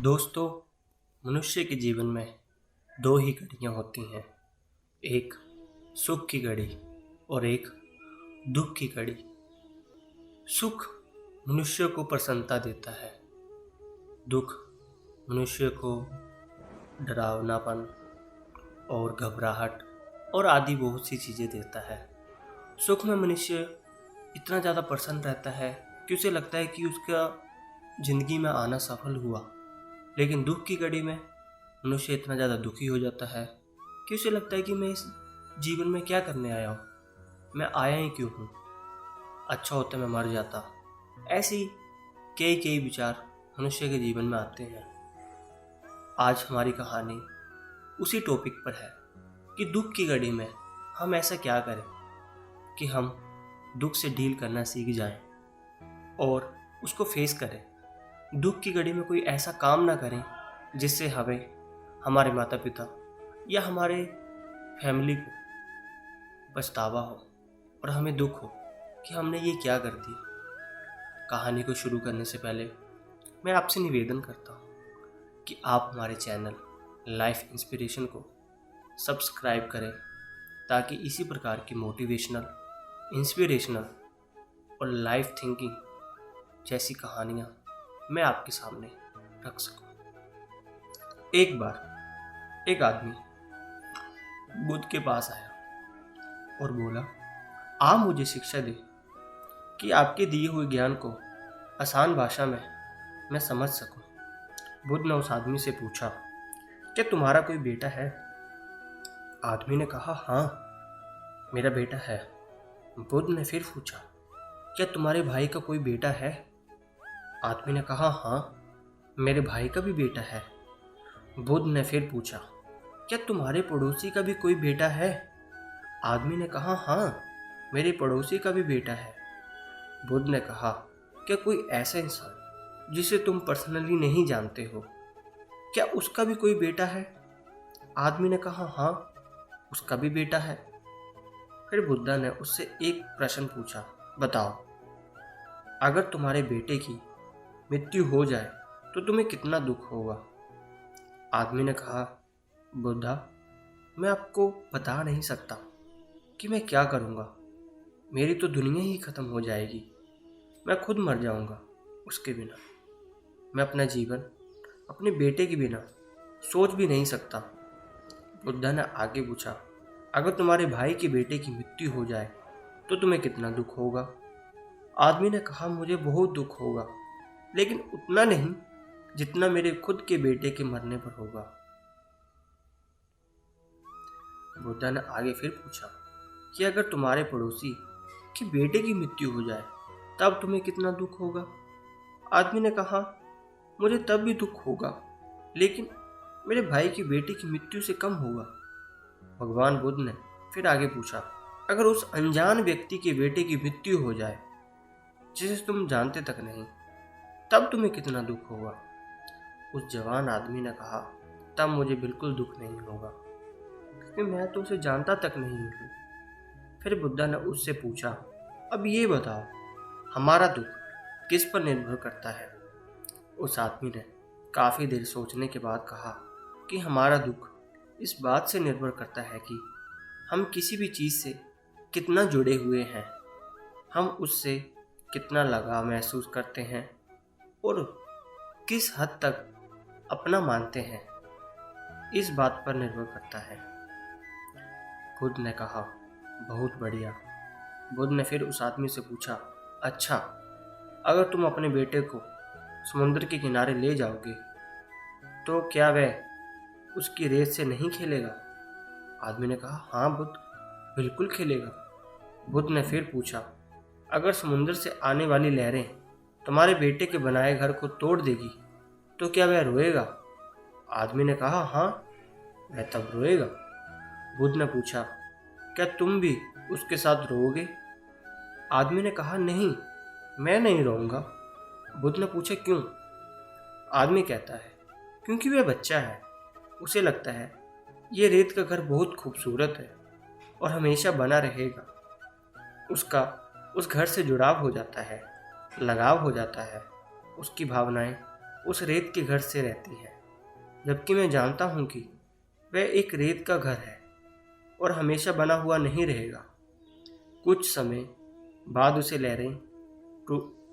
दोस्तों, मनुष्य के जीवन में दो ही घड़ियाँ होती हैं। एक सुख की घड़ी और एक दुख की घड़ी। सुख मनुष्य को प्रसन्नता देता है, दुख मनुष्य को डरावनापन और घबराहट और आदि बहुत सी चीज़ें देता है। सुख में मनुष्य इतना ज़्यादा प्रसन्न रहता है कि उसे लगता है कि उसका ज़िंदगी में आना सफल हुआ। लेकिन दुख की घड़ी में मनुष्य इतना ज़्यादा दुखी हो जाता है कि उसे लगता है कि मैं इस जीवन में क्या करने आया हूँ, मैं आया ही क्यों हूँ, अच्छा होता मैं मर जाता। ऐसी कई कई विचार मनुष्य के जीवन में आते हैं। आज हमारी कहानी उसी टॉपिक पर है कि दुख की घड़ी में हम ऐसा क्या करें कि हम दुख से डील करना सीख जाएं और उसको फेस करें। दुख की घड़ी में कोई ऐसा काम ना करें जिससे हमें, हमारे माता पिता या हमारे फैमिली को पछतावा हो और हमें दुख हो कि हमने ये क्या कर दिया। कहानी को शुरू करने से पहले मैं आपसे निवेदन करता हूँ कि आप हमारे चैनल लाइफ इंस्पिरेशन को सब्सक्राइब करें ताकि इसी प्रकार की मोटिवेशनल, इंस्पिरेशनल और लाइफ थिंकिंग जैसी कहानियाँ मैं आपके सामने रख सकूं। एक बार एक आदमी बुद्ध के पास आया और बोला, आप मुझे शिक्षा दें कि आपके दिए हुए ज्ञान को आसान भाषा में मैं समझ सकूं। बुद्ध ने उस आदमी से पूछा, क्या तुम्हारा कोई बेटा है? आदमी ने कहा, हाँ, मेरा बेटा है। बुद्ध ने फिर पूछा, क्या तुम्हारे भाई का कोई बेटा है? आदमी ने कहा, हाँ, मेरे भाई का भी बेटा है। बुद्ध ने फिर पूछा, क्या तुम्हारे पड़ोसी का भी कोई बेटा है? आदमी ने कहा, हाँ, मेरे पड़ोसी का भी बेटा है। बुद्ध ने कहा, क्या कोई ऐसा इंसान जिसे तुम पर्सनली नहीं जानते हो, क्या उसका भी कोई बेटा है? आदमी ने कहा, हाँ, उसका भी बेटा है। फिर बुद्ध ने उससे एक प्रश्न पूछा, बताओ, अगर तुम्हारे बेटे की मृत्यु हो जाए तो तुम्हें कितना दुख होगा? आदमी ने कहा, बुद्धा, मैं आपको बता नहीं सकता कि मैं क्या करूँगा। मेरी तो दुनिया ही खत्म हो जाएगी, मैं खुद मर जाऊँगा उसके बिना। मैं अपना जीवन अपने बेटे के बिना सोच भी नहीं सकता। बुद्धा ने आगे पूछा, अगर तुम्हारे भाई के बेटे की मृत्यु हो जाए तो तुम्हें कितना दुख होगा? आदमी ने कहा, मुझे बहुत दुख होगा, लेकिन उतना नहीं जितना मेरे खुद के बेटे के मरने पर होगा। बुद्धा ने आगे फिर पूछा कि अगर तुम्हारे पड़ोसी के बेटे की मृत्यु हो जाए तब तुम्हें कितना दुख होगा? आदमी ने कहा, मुझे तब भी दुख होगा, लेकिन मेरे भाई के बेटे की मृत्यु से कम होगा। भगवान बुद्ध ने फिर आगे पूछा, अगर उस अनजान व्यक्ति के बेटे की मृत्यु हो जाए जिसे तुम जानते तक नहीं, तब तुम्हें कितना दुख होगा? उस जवान आदमी ने कहा, तब मुझे बिल्कुल दुख नहीं होगा, क्योंकि मैं तो उसे जानता तक नहीं हूँ। फिर बुद्धा ने उससे पूछा, अब ये बताओ, हमारा दुख किस पर निर्भर करता है? उस आदमी ने काफ़ी देर सोचने के बाद कहा कि हमारा दुख इस बात से निर्भर करता है कि हम किसी भी चीज़ से कितना जुड़े हुए हैं, हम उससे कितना लगाव महसूस करते हैं और किस हद तक अपना मानते हैं, इस बात पर निर्भर करता है। बुद्ध ने कहा, बहुत बढ़िया। बुद्ध ने फिर उस आदमी से पूछा, अच्छा, अगर तुम अपने बेटे को समुद्र के किनारे ले जाओगे तो क्या वह उसकी रेत से नहीं खेलेगा? आदमी ने कहा, हाँ बुद्ध, बिल्कुल खेलेगा। बुद्ध ने फिर पूछा, अगर समुद्र से आने वाली लहरें तुम्हारे बेटे के बनाए घर को तोड़ देगी तो क्या वह रोएगा? आदमी ने कहा, हाँ, वह तब रोएगा। बुद्ध ने पूछा, क्या तुम भी उसके साथ रोओगे? आदमी ने कहा, नहीं, मैं नहीं रोऊंगा। बुद्ध ने पूछा, क्यों? आदमी कहता है, क्योंकि वह बच्चा है, उसे लगता है ये रेत का घर बहुत खूबसूरत है और हमेशा बना रहेगा। उसका उस घर से जुड़ाव हो जाता है, लगाव हो जाता है, उसकी भावनाएं उस रेत के घर से रहती है, जबकि मैं जानता हूँ कि वह एक रेत का घर है और हमेशा बना हुआ नहीं रहेगा। कुछ समय बाद उसे लहरें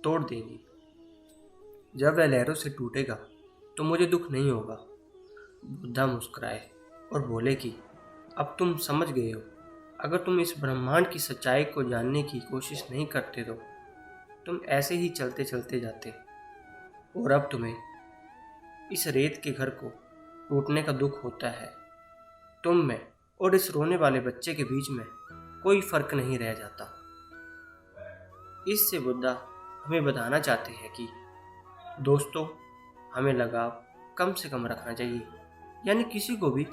तोड़ देंगी। जब वह लहरों से टूटेगा तो मुझे दुख नहीं होगा। बुद्धा मुस्कुराए और बोले कि अब तुम समझ गए हो। अगर तुम इस ब्रह्मांड की सच्चाई को जानने की कोशिश नहीं करते तो तुम ऐसे ही चलते चलते जाते, और अब तुम्हें इस रेत के घर को टूटने का दुख होता है। तुम में और इस रोने वाले बच्चे के बीच में कोई फर्क नहीं रह जाता। इससे बुद्धा हमें बताना चाहते हैं कि दोस्तों, हमें लगाव कम से कम रखना चाहिए, यानी किसी को भी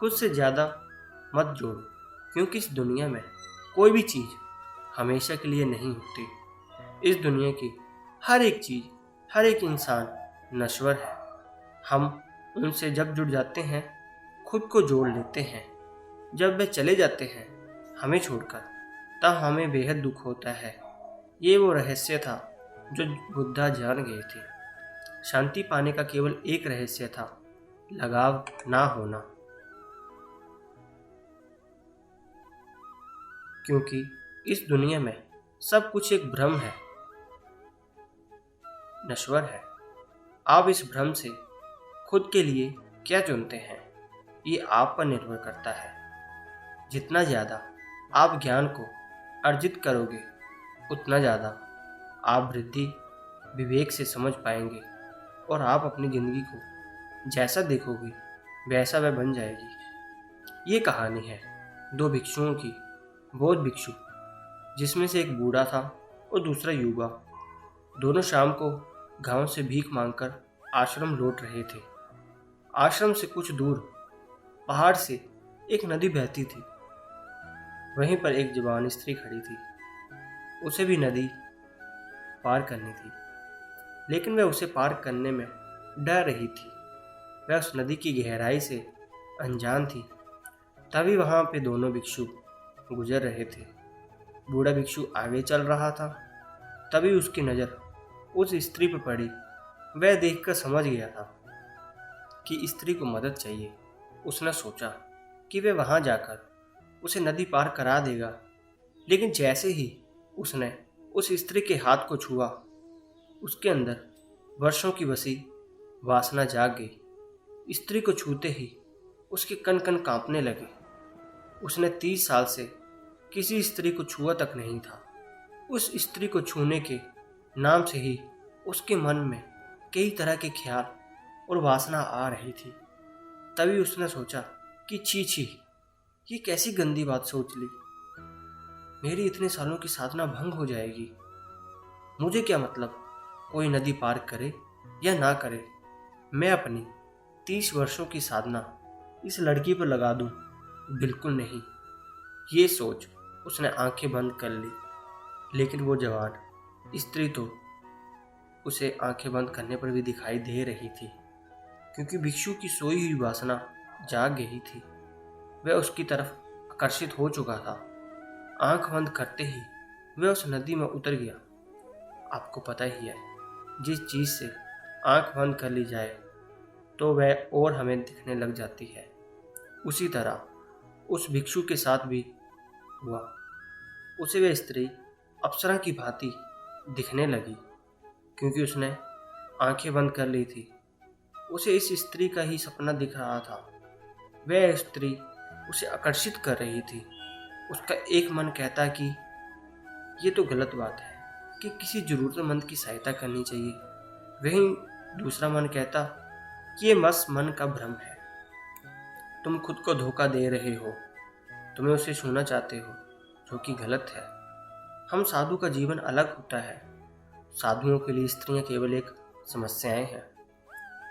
खुद से ज़्यादा मत जोड़ो, क्योंकि इस दुनिया में कोई भी चीज़ हमेशा के लिए नहीं होती। इस दुनिया की हर एक चीज़, हर एक इंसान नश्वर है। हम उनसे जब जुड़ जाते हैं, खुद को जोड़ लेते हैं। जब वे चले जाते हैं हमें छोड़कर, तब हमें बेहद दुख होता है। ये वो रहस्य था जो बुद्धा जान गए थे। शांति पाने का केवल एक रहस्य था, लगाव ना होना। क्योंकि इस दुनिया में सब कुछ एक भ्रम है, नश्वर है। आप इस भ्रम से खुद के लिए क्या चुनते हैं, ये आप पर निर्भर करता है। जितना ज़्यादा आप ज्ञान को अर्जित करोगे, उतना ज़्यादा आप वृद्धि विवेक से समझ पाएंगे, और आप अपनी ज़िंदगी को जैसा देखोगे वैसा वह बन जाएगी। ये कहानी है दो भिक्षुओं की। बौद्ध भिक्षु, जिसमें से एक बूढ़ा था और दूसरा युवा, दोनों शाम को गांव से भीख मांगकर आश्रम लौट रहे थे। आश्रम से कुछ दूर पहाड़ से एक नदी बहती थी। वहीं पर एक जवान स्त्री खड़ी थी। उसे भी नदी पार करनी थी, लेकिन वह उसे पार करने में डर रही थी। वह उस नदी की गहराई से अनजान थी। तभी वहां पे दोनों भिक्षु गुजर रहे थे। बूढ़ा भिक्षु आगे चल रहा था। तभी उसकी नज़र उस स्त्री पर पड़ी। वह देखकर समझ गया था कि स्त्री को मदद चाहिए। उसने सोचा कि वह वहां जाकर उसे नदी पार करा देगा, लेकिन जैसे ही उसने उस स्त्री के हाथ को छुआ, उसके अंदर वर्षों की बसी वासना जाग गई। स्त्री को छूते ही उसके कन कन कांपने लगे। उसने 30 साल से किसी स्त्री को छुआ तक नहीं था। उस स्त्री को छूने के नाम से ही उसके मन में कई तरह के ख्याल और वासना आ रही थी। तभी उसने सोचा कि छी छी, ये कैसी गंदी बात सोच ली। मेरी इतने सालों की साधना भंग हो जाएगी। मुझे क्या मतलब कोई नदी पार करे या ना करे। मैं अपनी 30 वर्षों की साधना इस लड़की पर लगा दूं? बिल्कुल नहीं। ये सोच उसने आंखें बंद कर ली। लेकिन वो जवान स्त्री तो उसे आंखें बंद करने पर भी दिखाई दे रही थी, क्योंकि भिक्षु की सोई हुई वासना जाग गई थी। वह उसकी तरफ आकर्षित हो चुका था। आंख बंद करते ही वह उस नदी में उतर गया। आपको पता ही है, जिस चीज़ से आंख बंद कर ली जाए तो वह और हमें दिखने लग जाती है। उसी तरह उस भिक्षु के साथ भी हुआ। उसे वह स्त्री अप्सरा की भांति दिखने लगी, क्योंकि उसने आंखें बंद कर ली थी। उसे इस स्त्री का ही सपना दिख रहा था। वह स्त्री उसे आकर्षित कर रही थी। उसका एक मन कहता कि ये तो गलत बात है कि किसी ज़रूरतमंद की सहायता करनी चाहिए। वहीं दूसरा मन कहता कि ये बस मन का भ्रम है। तुम खुद को धोखा दे रहे हो। तुम्हें उसे छूना चाहते हो, जो कि गलत है। हम साधु का जीवन अलग होता है। साधुओं के लिए स्त्रियां केवल एक समस्याएं हैं।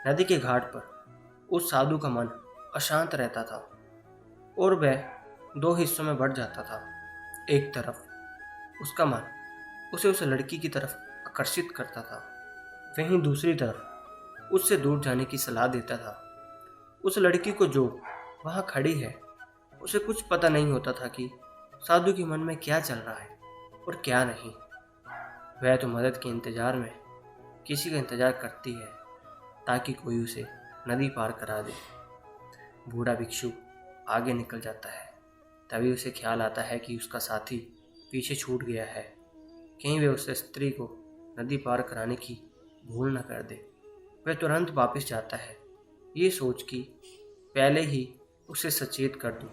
नदी के घाट पर उस साधु का मन अशांत रहता था और वह 2 हिस्सों में बढ़ जाता था। एक तरफ उसका मन उसे उस लड़की की तरफ आकर्षित करता था, वहीं दूसरी तरफ उससे दूर जाने की सलाह देता था। उस लड़की को जो वहाँ खड़ी है, उसे कुछ पता नहीं होता था कि साधु के मन में क्या चल रहा है और क्या नहीं। वह तो मदद के इंतजार में किसी का इंतजार करती है, ताकि कोई उसे नदी पार करा दे। बूढ़ा भिक्षु आगे निकल जाता है। तभी उसे ख्याल आता है कि उसका साथी पीछे छूट गया है, कहीं वे उस स्त्री को नदी पार कराने की भूल न कर दे। वह तुरंत वापस जाता है, ये सोच कि पहले ही उसे सचेत कर दूं।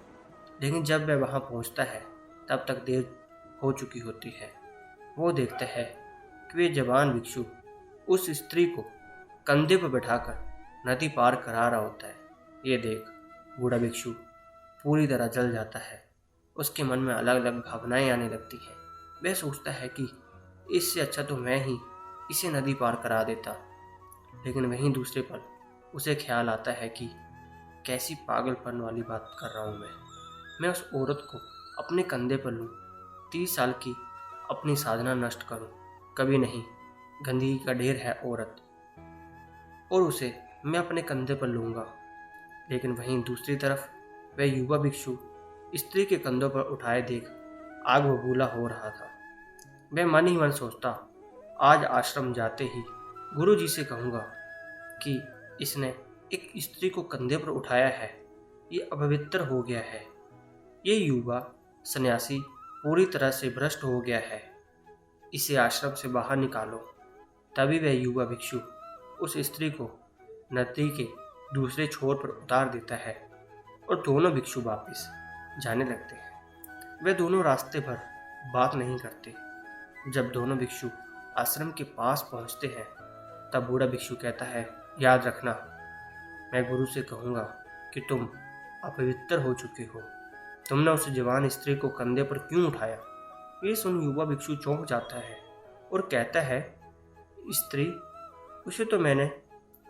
लेकिन जब वह वहां पहुंचता है तब तक देर हो चुकी होती है। वो देखता है कि वे जवान भिक्षु उस स्त्री को कंधे पर बैठाकर नदी पार करा रहा होता है। ये देख बूढ़ा भिक्षु पूरी तरह जल जाता है। उसके मन में अलग अलग भावनाएं आने लगती हैं। वह सोचता है कि इससे अच्छा तो मैं ही इसे नदी पार करा देता। लेकिन वहीं दूसरे पल उसे ख्याल आता है कि कैसी पागलपन वाली बात कर रहा हूँ मैं उस औरत को अपने कंधे पर लूँ, 30 साल की अपनी साधना नष्ट करूँ, कभी नहीं। गंदगी का ढेर है औरत, और उसे मैं अपने कंधे पर लूँगा। लेकिन वहीं दूसरी तरफ वह युवा भिक्षु स्त्री के कंधों पर उठाए देख आग बबूला हो रहा था। वह मन ही मन सोचता, आज आश्रम जाते ही गुरु जी से कहूँगा कि इसने एक स्त्री को कंधे पर उठाया है, ये अपवित्र हो गया है। ये युवा सन्यासी पूरी तरह से भ्रष्ट हो गया है, इसे आश्रम से बाहर निकालो। तभी वह युवा भिक्षु उस स्त्री को नदी के दूसरे छोर पर उतार देता है और दोनों भिक्षु वापस जाने लगते हैं। वे दोनों रास्ते भर बात नहीं करते। जब दोनों भिक्षु आश्रम के पास पहुंचते हैं तब बूढ़ा भिक्षु कहता है, याद रखना, मैं गुरु से कहूँगा कि तुम अपवित्र हो चुके हो। तुमने उस जवान स्त्री को कंधे पर क्यों उठाया? ये सुन युवा भिक्षु चौंक जाता है और कहता है, स्त्री, उसे तो मैंने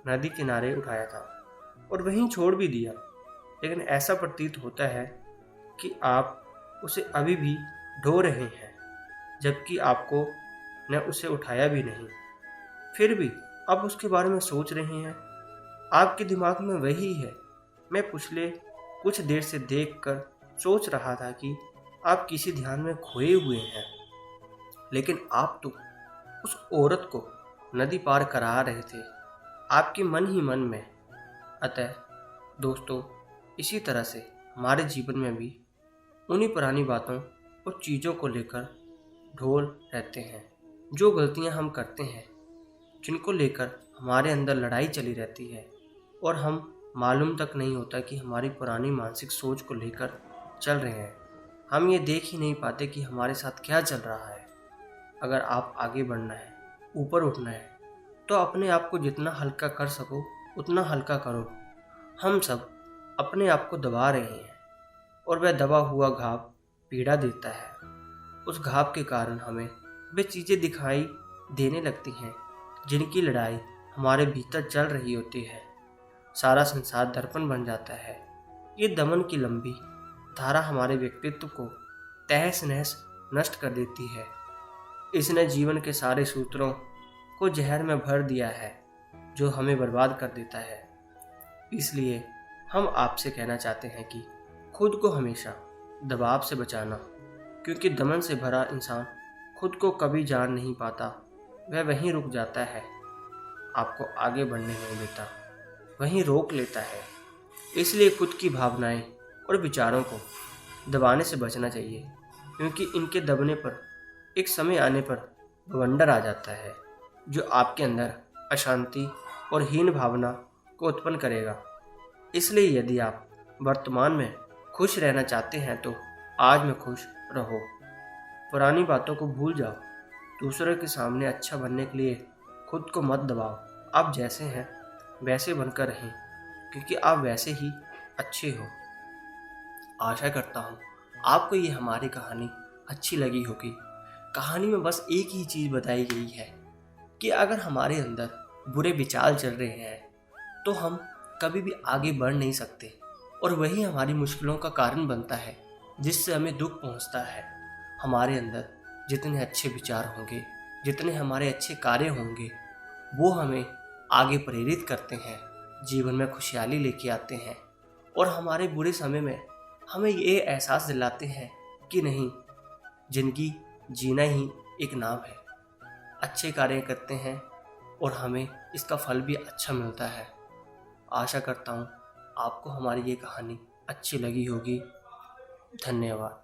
नदी किनारे उठाया था और वहीं छोड़ भी दिया। लेकिन ऐसा प्रतीत होता है कि आप उसे अभी भी ढो रहे हैं, जबकि आपको ने उसे उठाया भी नहीं। फिर भी आप उसके बारे में सोच रहे हैं। आपके दिमाग में वही है। मैं पिछले कुछ देर से देखकर सोच रहा था कि आप किसी ध्यान में खोए हुए हैं, लेकिन आप तो उस औरत को नदी पार करा रहे थे, आपके मन ही मन में। अतः दोस्तों, इसी तरह से हमारे जीवन में भी उन्हीं पुरानी बातों और चीज़ों को लेकर ढोल रहते हैं। जो गलतियां हम करते हैं, जिनको लेकर हमारे अंदर लड़ाई चली रहती है, और हम मालूम तक नहीं होता कि हमारी पुरानी मानसिक सोच को लेकर चल रहे हैं। हम ये देख ही नहीं पाते कि हमारे साथ क्या चल रहा है। अगर आप आगे बढ़ना है, ऊपर उठना है, तो अपने आप को जितना हल्का कर सको उतना हल्का करो। हम सब अपने आप को दबा रहे हैं और वह दबा हुआ घाव पीड़ा देता है। उस घाव के कारण हमें वे चीज़ें दिखाई देने लगती हैं जिनकी लड़ाई हमारे भीतर चल रही होती है। सारा संसार दर्पण बन जाता है। ये दमन की लंबी धारा हमारे व्यक्तित्व को तहस नहस नष्ट कर देती है। इसने जीवन के सारे सूत्रों को जहर में भर दिया है, जो हमें बर्बाद कर देता है। इसलिए हम आपसे कहना चाहते हैं कि खुद को हमेशा दबाव से बचाना, क्योंकि दमन से भरा इंसान खुद को कभी जान नहीं पाता। वह वहीं रुक जाता है, आपको आगे बढ़ने नहीं देता, वहीं रोक लेता है। इसलिए खुद की भावनाएं और विचारों को दबाने से बचना चाहिए, क्योंकि इनके दबने पर एक समय आने पर बवंडर आ जाता है, जो आपके अंदर अशांति और हीन भावना को उत्पन्न करेगा। इसलिए यदि आप वर्तमान में खुश रहना चाहते हैं तो आज में खुश रहो। पुरानी बातों को भूल जाओ। दूसरों के सामने अच्छा बनने के लिए खुद को मत दबाओ। आप जैसे हैं वैसे बनकर रहें, क्योंकि आप वैसे ही अच्छे हो। आशा करता हूँ आपको ये हमारी कहानी अच्छी लगी होगी। कहानी में बस एक ही चीज़ बताई गई है कि अगर हमारे अंदर बुरे विचार चल रहे हैं तो हम कभी भी आगे बढ़ नहीं सकते, और वही हमारी मुश्किलों का कारण बनता है, जिससे हमें दुख पहुंचता है। हमारे अंदर जितने अच्छे विचार होंगे, जितने हमारे अच्छे कार्य होंगे, वो हमें आगे प्रेरित करते हैं, जीवन में खुशहाली लेके आते हैं, और हमारे बुरे समय में हमें ये एहसास दिलाते हैं कि नहीं, जिंदगी जीना ही एक नाम है। अच्छे कार्य करते हैं और हमें इसका फल भी अच्छा मिलता है। आशा करता हूँ आपको हमारी ये कहानी अच्छी लगी होगी। धन्यवाद।